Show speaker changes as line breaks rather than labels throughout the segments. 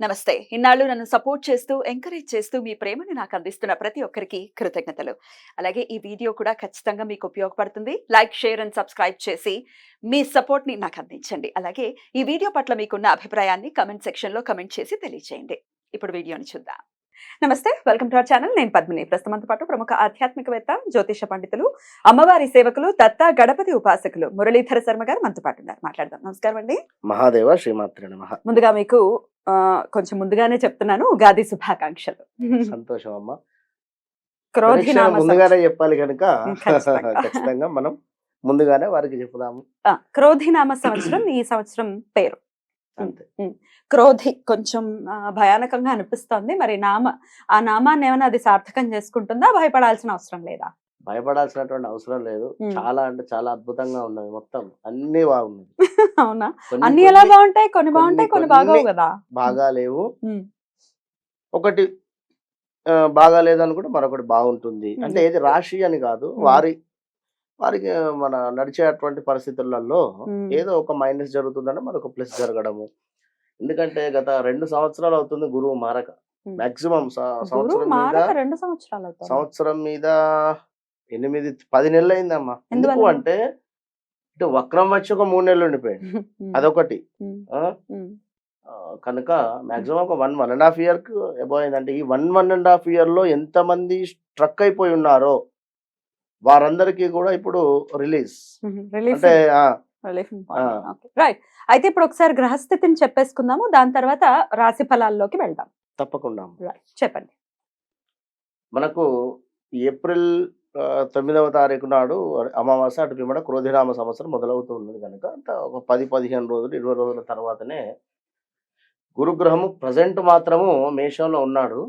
నమస్తే. ఇన్నాళ్ళు నన్ను సపోర్ట్ చేస్తూ, ఎంకరేజ్ చేస్తూ మీ ప్రేమను నాకు అందిస్తున్న ప్రతి ఒక్కరికి కృతజ్ఞతలు. అలాగే ఈ వీడియో కూడా ఖచ్చితంగా మీకు ఉపయోగపడుతుంది. లైక్, షేర్ అండ్ సబ్స్క్రైబ్ చేసి మీ సపోర్ట్‌ని నాకు అందించండి. అలాగే ఈ వీడియో పట్ల మీకున్న అభిప్రాయాన్ని కామెంట్ సెక్షన్‌లో కామెంట్ చేసి తెలియజేయండి. ఇప్పుడు వీడియోని చూద్దాం. నమస్తే. Welcome to our channel. నేను పద్మిని. ప్రస్తుతం మనతో పాటు ప్రముఖ ఆధ్యాత్మికవేత్త, జ్యోతిష పండితులు, అమ్మవారి సేవకులు, దత్త గణపతి ఉపాసకులు మురళీధర శర్మ గారు మనతో పాటు ఉన్నారు. మాట్లాడదాం. నమస్కారం అండి.
మహాదేవ శ్రీమాత్రే నమః.
ముందుగా మీకు కొంచెం ముందుగానే చెప్తున్నాను, ఉగాది శుభాకాంక్షలు.
సంతోషం అమ్మ.
క్రోధినామ
ముందుగానే చెప్పాలి కనుక
ఖచ్చితంగా.
ఖచ్చితంగా మనం ముందుగానే వారికి చెప్పుదాము.
క్రోధినామ సంవత్సరం ఈ సంవత్సరం పేరు.
అంతే.
క్రోధి కొంచెం భయానకంగా అనిపిస్తోంది. మరి ఆ నామాన్ని ఏమైనా అది సార్థకం చేసుకుంటుందా? భయపడాల్సిన అవసరం లేదా?
భయపడాల్సినటువంటి అవసరం లేదు. చాలా అంటే చాలా అద్భుతంగా ఉన్నది. మొత్తం అన్ని బాగున్నది.
అవునా? అన్ని ఎలా బాగుంటాయి? కొన్ని బాగుంటాయి, కొన్ని బాగోవు కదా.
బాగా లేవు. ఒకటి బాగా లేదనుకుంటే మరొకటి బాగుంటుంది. అంటే ఏది రాశి అని కాదు, వారికి మన నడిచేటువంటి పరిస్థితులలో ఏదో ఒక మైనస్ జరుగుతుందంటే మరొక ప్లస్ జరగడము. ఎందుకంటే గత 2 సంవత్సరాలు అవుతుంది గురువు మారక. మాక్సిమం సంవత్సరం మీద 8-10 నెలలు అయిందమ్మా. ఎందుకు అంటే ఇటు వక్రం వచ్చి ఒక 3 నెలలు ఉండిపోయింది. అదొకటి. కనుక మాక్సిమం ఒక 1.5 year అబౌవ్ అయిందంటే ఈ 1.5 year లో ఎంతమంది స్ట్రక్ అయిపోయి ఉన్నారో వారందరికీ కూడా ఇప్పుడు రిలీజ్ అంటే
రైట్. అయితే ఇప్పుడు ఒకసారి గ్రహస్థితిని చెప్పేసుకుందాము, దాని తర్వాత రాశి ఫలాల్లోకి వెళ్దాం.
తప్పకుండా
చెప్పండి.
మనకు ఏప్రిల్ 9వ తారీఖు నాడు అమావాస్య, అటు పిమ్మట క్రోధినామ సంవత్సరం మొదలవుతూ ఉన్నది కనుక ఒక 10-15 రోజులు 20 రోజుల తర్వాతనే గురుగ్రహము ప్రజెంట్ మాత్రము మేషంలో ఉన్నాడు.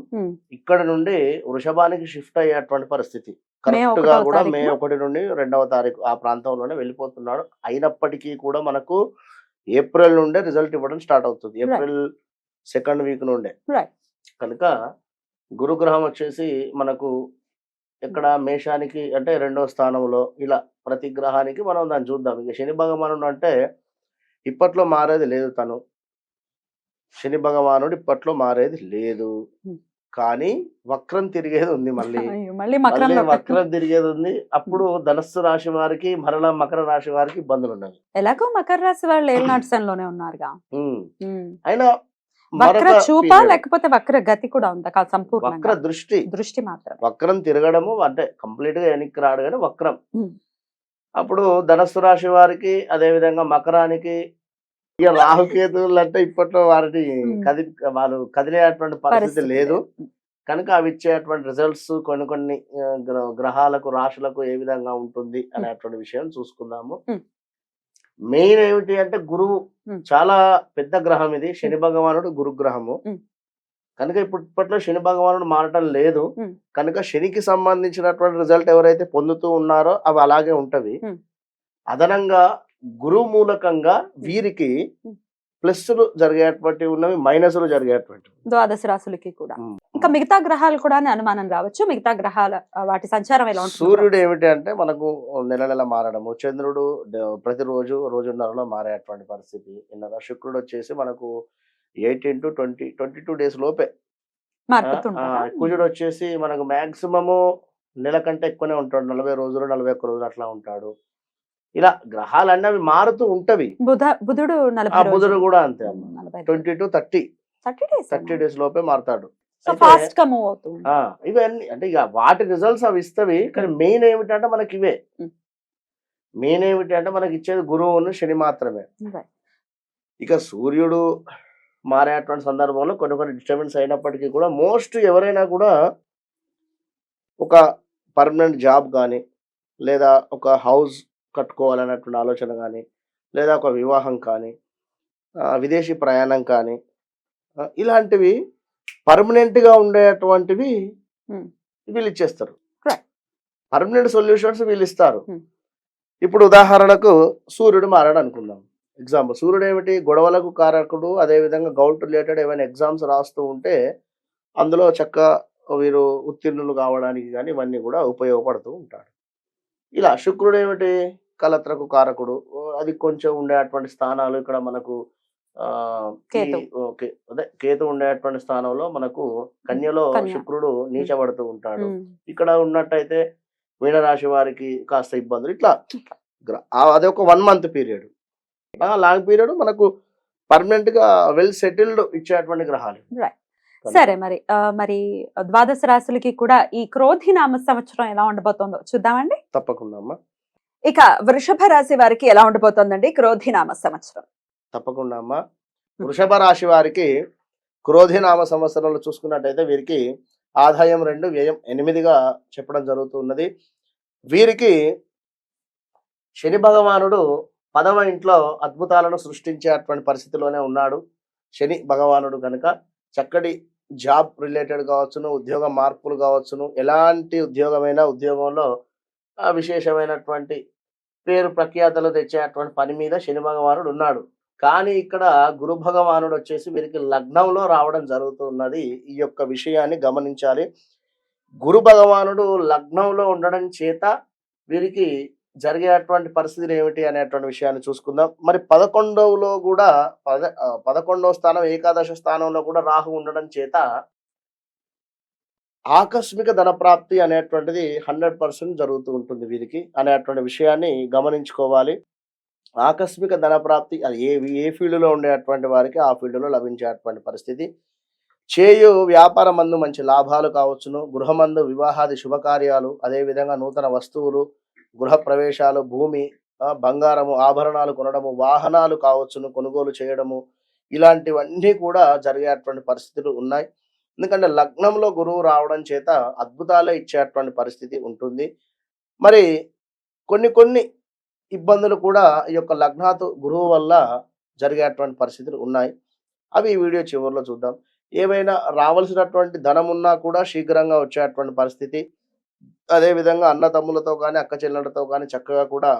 ఇక్కడ నుండి వృషభానికి షిఫ్ట్ అయ్యేటువంటి పరిస్థితి. కరెక్ట్ గా కూడా మే 1 నుండి 2వ తారీఖు ఆ ప్రాంతంలోనే వెళ్ళిపోతున్నాడు. అయినప్పటికీ కూడా మనకు ఏప్రిల్ నుండే రిజల్ట్ ఇవ్వడం స్టార్ట్ అవుతుంది. ఏప్రిల్ 2nd వీక్ నుండే. కనుక గురుగ్రహం వచ్చేసి మనకు ఇక్కడ మేషానికి అంటే 2వ స్థానంలో, ఇలా ప్రతి గ్రహానికి మనం దాన్ని చూద్దాం. ఇక శని భగవానుడు అంటే ఇప్పట్లో మారేది లేదు. శని భగవానుడు ఇప్పట్లో మారేది లేదు, కానీ వక్రం తిరిగేది ఉంది. మళ్ళీ వక్రం తిరిగేది ఉంది. అప్పుడు ధనస్సు రాశి వారికి మరలా మకర రాశి వారికి ఇబ్బందులు ఉన్నాయి.
ఎలాగో మకర రాశి వాళ్ళు ఏళ్ళనాటిసంలోనే ఉన్నారుగా.
అయినా
వక్ర చూప లేకపోతే వక్ర గతి కూడా ఉందా? సంపూర్ణ
వక్ర దృష్టి మాత్రం. వక్రం తిరగడము అంటే కంప్లీట్ గా వెనక్కి రాడు కానీ వక్రం. అప్పుడు ధనస్సు రాశి వారికి, అదే విధంగా మకరానికి, ఇక రాహుకేతువులు అంటే ఇప్పట్లో వారిని వారు కదిలేటువంటి పరిస్థితి లేదు కనుక అవి ఇచ్చేటువంటి రిజల్ట్స్ కొన్ని గ్రహాలకు, రాశులకు ఏ విధంగా ఉంటుంది అనేటువంటి విషయం చూసుకుందాము. మెయిన్ ఏమిటి అంటే గురువు చాలా పెద్ద గ్రహం ఇది. శని భగవానుడు గురుగ్రహము కనుక ఇప్పట్లో శని భగవానుడు మారటం లేదు కనుక శనికి సంబంధించినటువంటి రిజల్ట్ ఎవరైతే పొందుతూ ఉన్నారో అవి అలాగే ఉంటవి. అదనంగా గురువు మూలకంగా వీరికి ప్లస్లు జరిగేటువంటి ఉన్నవి, మైనస్లు జరిగేటువంటి
ద్వాదశ రాశులకి కూడా. ఇంకా మిగతా గ్రహాలు కూడా అనుమానం రావచ్చు. మిగతా గ్రహాల వాటి సంచారం ఎలా ఉంటుంది?
సూర్యుడు ఏమిటి అంటే మనకు నెల మారడము, చంద్రుడు ప్రతిరోజు రోజున్నరలో మారేటువంటి పరిస్థితి. శుక్రుడు వచ్చేసి మనకు 18 to 22 days లోపే. కుజుడు వచ్చేసి మనకు మాక్సిమము నెల కంటే ఎక్కువనే ఉంటాడు. 40 రోజులు 41 రోజులు అట్లా ఉంటాడు. ఇలా గ్రహాలన్నీ అవి మారుతూ ఉంటవి. బుధుడు కూడా అంతే. 20 to 30 days లోపే మారుతాడు. ఇవన్నీ అంటే ఇక వాటి రిజల్ట్స్ అవి ఇస్తవి. కానీ మెయిన్ ఏమిటంటే మనకి ఇవే. మెయిన్ ఏమిటి అంటే మనకి ఇచ్చేది గురువును శని మాత్రమే. ఇక సూర్యుడు మారేటువంటి సందర్భంలో కొన్ని డిస్టర్బెన్స్ అయినప్పటికీ కూడా మోస్ట్ ఎవరైనా కూడా ఒక పర్మనెంట్ జాబ్ కానీ, లేదా ఒక హౌస్ కట్టుకోవాలన్నటువంటి ఆలోచన కానీ, లేదా ఒక వివాహం కానీ, విదేశీ ప్రయాణం కానీ, ఇలాంటివి పర్మనెంట్గా ఉండేటువంటివి వీళ్ళు ఇచ్చేస్తారు. పర్మనెంట్ సొల్యూషన్స్ వీళ్ళు ఇస్తారు. ఇప్పుడు ఉదాహరణకు సూర్యుడు మారాడు అనుకుందాం. ఎగ్జాంపుల్, సూర్యుడు ఏమిటి? గొడవలకు కారకుడు. అదేవిధంగా గౌట్ రిలేటెడ్ ఏమైనా ఎగ్జామ్స్ రాస్తూ ఉంటే అందులో చక్కగా వీరు ఉత్తీర్ణులు కావడానికి కానీ ఇవన్నీ కూడా ఉపయోగపడుతూ ఉంటాడు. ఇలా శుక్రుడు ఏమిటి? కలత్రకు కారకుడు. అది కొంచెం ఉండేటువంటి స్థానాలు ఇక్కడ మనకు ఆ, ఈ
కేతు.
ఓకే అదే కేతు ఉండేటువంటి స్థానంలో మనకు కన్యలో
కన్య.
శుక్రుడు నీచబడుతూ ఉంటాడు.
ఉమ్.
ఇక్కడ ఉన్నట్టయితే మీనరాశి వారికి కాస్త ఇబ్బందులు ఇట్లా అదొక 1 month పీరియడ్. లాంగ్ పీరియడ్ మనకు పర్మనెంట్ గా వెల్ సెటిల్డ్ ఇచ్చేటువంటి గ్రహాలు.
Right. సరే మరి మరి ద్వాదశ రాశులకి కూడా ఈ క్రోధి నామ సంవత్సరం ఎలా ఉండబోతోందో చూద్దామండి.
తప్పకుండా అమ్మా,
ఇక వృషభ రాశి వారికి ఎలా ఉండబోతోందండి క్రోధి నామ సంవత్సరం?
తప్పకుండా అమ్మా. వృషభ రాశి వారికి క్రోధి నామ సంవత్సరంలో చూసుకున్నట్టయితే వీరికి ఆదాయం 2, వ్యయం 8గా చెప్పడం జరుగుతున్నది. వీరికి శని భగవానుడు 10వ ఇంట్లో అద్భుతాలను సృష్టించేటువంటి పరిస్థితిలోనే ఉన్నాడు. శని భగవానుడు కనుక చక్కటి జాబ్ రిలేటెడ్ కావచ్చును, ఉద్యోగ మార్పులు కావచ్చును, ఎలాంటి ఉద్యోగమైనా ఉద్యోగంలో విశేషమైనటువంటి పేరు ప్రఖ్యాతలు తెచ్చేటువంటి పని మీద శని భగవానుడు ఉన్నాడు. కానీ ఇక్కడ గురు భగవానుడు వచ్చేసి వీరికి లగ్నంలో రావడం జరుగుతున్నది. ఈ యొక్క విషయాన్ని గమనించాలి. గురు భగవానుడు లగ్నంలో ఉండడం చేత వీరికి జరిగేటువంటి పరిస్థితులు ఏమిటి అనేటువంటి విషయాన్ని చూసుకుందాం. మరి 11వలో కూడా 11వ స్థానం ఏకాదశ స్థానంలో కూడా రాహు ఉండడం చేత ఆకస్మిక ధన ప్రాప్తి అనేటువంటిది 100% జరుగుతూ ఉంటుంది వీరికి అనేటువంటి విషయాన్ని గమనించుకోవాలి. ఆకస్మిక ధన ప్రాప్తి అది ఏ ఫీల్డ్లో ఉండేటువంటి వారికి ఆ ఫీల్డ్లో లభించేటువంటి పరిస్థితి. చేయు వ్యాపారమందు మంచి లాభాలు కావచ్చును, గృహమందు వివాహాది శుభకార్యాలు, అదేవిధంగా నూతన వస్తువులు, గృహ ప్రవేశాలు, భూమి, బంగారము, ఆభరణాలు కొనడము, వాహనాలు కావచ్చును కొనుగోలు చేయడము, ఇలాంటివన్నీ కూడా జరిగేటువంటి పరిస్థితులు ఉన్నాయి. ఎందుకంటే లగ్నంలో గురువు రావడం చేత అద్భుతాలే ఇచ్చేటువంటి పరిస్థితి ఉంటుంది. మరి కొన్ని ఇబ్బందులు కూడా ఈ యొక్క లగ్నాతు గురువు వల్ల జరిగేటువంటి పరిస్థితులు ఉన్నాయి. అవి ఈ వీడియో చివరిలో చూద్దాం. ఏవైనా రావాల్సినటువంటి ధనం ఉన్నా కూడా శీఘ్రంగా వచ్చేటువంటి పరిస్థితి. అదేవిధంగా అన్న తమ్ములతో కానీ అక్క చెల్లెలతో కానీ చక్కగా కూడా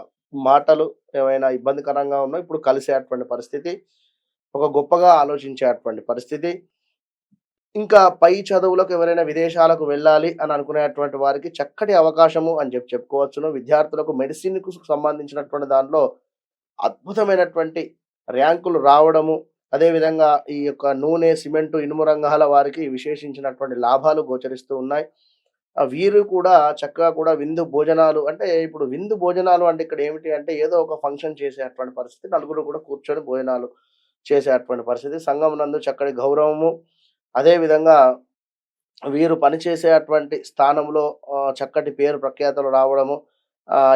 మాటలు ఏమైనా ఇబ్బందికరంగా ఉన్నా ఇప్పుడు కలిసేటువంటి పరిస్థితి, ఒక గొప్పగా ఆలోచించేటువంటి పరిస్థితి. ఇంకా పై చదువులకు ఎవరైనా విదేశాలకు వెళ్ళాలి అని అనుకునేటువంటి వారికి చక్కటి అవకాశము అని చెప్పుకోవచ్చును. విద్యార్థులకు మెడిసిన్కు సంబంధించినటువంటి దాంట్లో అద్భుతమైనటువంటి ర్యాంకులు రావడము, అదేవిధంగా ఈ యొక్క నూనె, సిమెంటు, ఇనుము రంగాల వారికి విశేషించినటువంటి లాభాలు గోచరిస్తూ ఉన్నాయి. వీరు కూడా చక్కగా కూడా విందు భోజనాలు, అంటే ఇప్పుడు విందు భోజనాలు అంటే ఇక్కడ ఏమిటి అంటే ఏదో ఒక ఫంక్షన్ చేసేటువంటి పరిస్థితి, నలుగురు కూడా కూర్చొని భోజనాలు చేసేటువంటి పరిస్థితి, సంఘం నందు చక్కటి గౌరవము, అదేవిధంగా వీరు పనిచేసేటువంటి స్థానంలో చక్కటి పేరు ప్రఖ్యాతలు రావడము,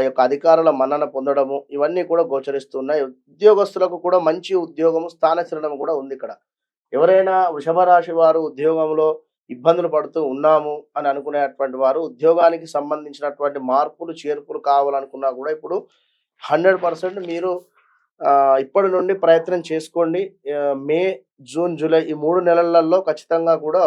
యొక్క అధికారుల మన్నన పొందడము, ఇవన్నీ కూడా గోచరిస్తున్నాయి. ఉద్యోగస్తులకు కూడా మంచి ఉద్యోగము, స్థానచలనం కూడా ఉంది ఇక్కడ. ఎవరైనా వృషభ రాశి వారు ఉద్యోగంలో ఇబ్బందులు పడుతూ ఉన్నాము అని అనుకునేటువంటి వారు ఉద్యోగానికి సంబంధించినటువంటి మార్పులు చేర్పులు కావాలనుకున్నా కూడా ఇప్పుడు 100% మీరు ఇప్పటి నుండి ప్రయత్నం చేసుకోండి. మే, జూన్, జూలై ఈ 3 నెలలలో ఖచ్చితంగా కూడా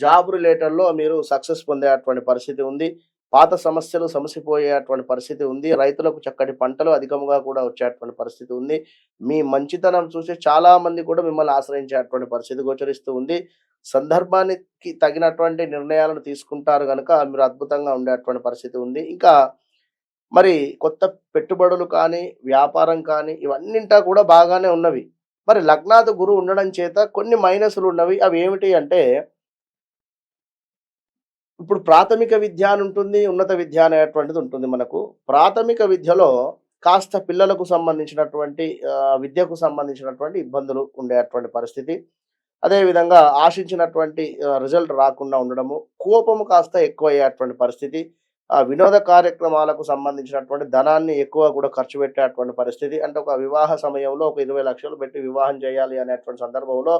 జాబ్ రిలేటెడ్లో మీరు సక్సెస్ పొందేటువంటి పరిస్థితి ఉంది. పాత సమస్యలు సమసిపోయేటువంటి పరిస్థితి ఉంది. రైతులకు చక్కటి పంటలు అధికంగా కూడా వచ్చేటువంటి పరిస్థితి ఉంది. మీ మంచితనం చూసి చాలా మంది కూడా మిమ్మల్ని ఆశ్రయించేటువంటి పరిస్థితి గోచరిస్తూ ఉంది. సందర్భానికి తగినటువంటి నిర్ణయాలను తీసుకుంటారు కనుక మీరు అద్భుతంగా ఉండేటువంటి పరిస్థితి ఉంది. ఇంకా మరి కొత్త పెట్టుబడులు కానీ, వ్యాపారం కానీ ఇవన్నింటా కూడా బాగానే ఉన్నవి. మరి లగ్నాతు గురువు ఉండడం చేత కొన్ని మైనస్లు ఉన్నవి. అవి ఏమిటి అంటే ఇప్పుడు ప్రాథమిక విద్య అని ఉంటుంది, ఉన్నత విద్య అనేటువంటిది ఉంటుంది. మనకు ప్రాథమిక విద్యలో కాస్త పిల్లలకు సంబంధించినటువంటి విద్యకు సంబంధించినటువంటి ఇబ్బందులు ఉండేటువంటి పరిస్థితి. అదేవిధంగా ఆశించినటువంటి రిజల్ట్ రాకుండా ఉండడము, కోపము కాస్త ఎక్కువ అయ్యేటువంటి పరిస్థితి, వినోద కార్యక్రమాలకు సంబంధించినటువంటి ధనాన్ని ఎక్కువ కూడా ఖర్చు పెట్టేటువంటి పరిస్థితి. అంటే ఒక వివాహ సమయంలో ఒక 20 లక్షలు పెట్టి వివాహం చేయాలి అనేటువంటి సందర్భంలో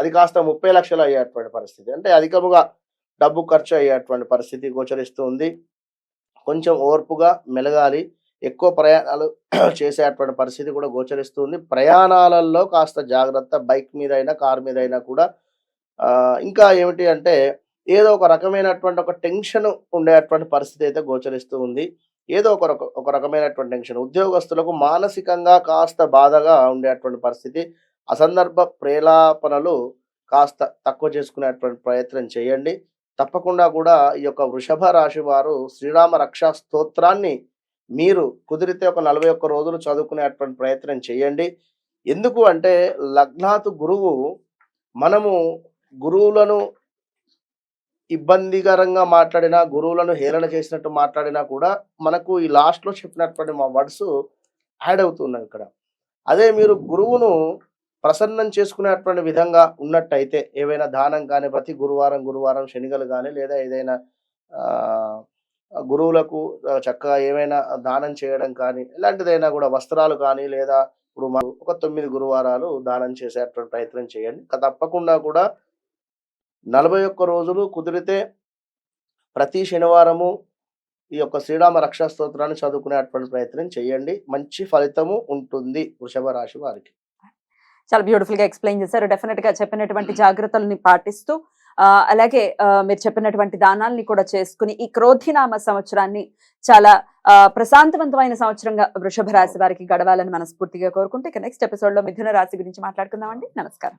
అది కాస్త 30 లక్షలు అయ్యేటువంటి పరిస్థితి, అంటే అధికముగా డబ్బు ఖర్చు అయ్యేటువంటి పరిస్థితి గోచరిస్తూ ఉంది. కొంచెం ఓర్పుగా మెలగాలి. ఎక్కువ ప్రయాణాలు చేసేటువంటి పరిస్థితి కూడా గోచరిస్తుంది. ప్రయాణాలలో కాస్త జాగ్రత్త, బైక్ మీద అయినా కారు మీద అయినా కూడా. ఇంకా ఏమిటి అంటే ఏదో ఒక రకమైనటువంటి ఒక టెన్షన్ ఉండేటువంటి పరిస్థితి అయితే గోచరిస్తూ ఉంది. ఏదో ఒక రకమైనటువంటి టెన్షన్ ఉద్యోగస్తులకు మానసికంగా కాస్త బాధగా ఉండేటువంటి పరిస్థితి. అసందర్భ ప్రేలాపనలు కాస్త తక్కువ చేసుకునేటువంటి ప్రయత్నం చేయండి. తప్పకుండా కూడా ఈ యొక్క వృషభ రాశి వారు శ్రీరామ రక్షా స్తోత్రాన్ని మీరు కుదిరితే ఒక 41 రోజులు చదువుకునేటువంటి ప్రయత్నం చేయండి. ఎందుకు అంటే లగ్నాతు గురువు, మనము గురువులను ఇబ్బందికరంగా మాట్లాడినా, గురువులను హేళన చేసినట్టు మాట్లాడినా కూడా మనకు ఈ లాస్ట్‌లో చెప్పినటువంటి మా వర్డ్స్ యాడ్ అవుతున్నాయి ఇక్కడ. అదే మీరు గురువును ప్రసన్నం చేసుకునేటువంటి విధంగా ఉన్నట్టయితే, ఏవైనా దానం కానీ ప్రతి గురువారం శనిగలు కానీ లేదా ఏదైనా ఆహ్, గురువులకు చక్కగా ఏమైనా దానం చేయడం కానీ, ఇలాంటిదైనా కూడా వస్త్రాలు కానీ లేదా ఇప్పుడు ఒక 9 గురువారాలు దానం చేసేటువంటి ప్రయత్నం చేయండి. తప్పకుండా కూడా 41 రోజులు కుదిరితే ప్రతి శనివారము ఈ యొక్క శ్రీరామ రక్షా స్తోత్రాన్ని చదువుకునేటువంటి ప్రయత్నం చేయండి. మంచి ఫలితము ఉంటుంది వృషభ రాశి వారికి.
చాలా బ్యూటిఫుల్ గా ఎక్స్ప్లెయిన్ చేశారు. డెఫినెట్ గా చెప్పినటువంటి జాగ్రత్తల్ని పాటిస్తూ అలాగే మీరు చెప్పినటువంటి దానాల్ని కూడా చేసుకుని ఈ క్రోధినామ సంవత్సరాన్ని చాలా ప్రశాంతవంతమైన సంవత్సరంగా వృషభ రాశి వారికి గడవాలని మనస్ఫూర్తిగా కోరుకుంటే ఇక నెక్స్ట్ ఎపిసోడ్ లో మిథున రాశి గురించి మాట్లాడుకుందామండి. నమస్కారం.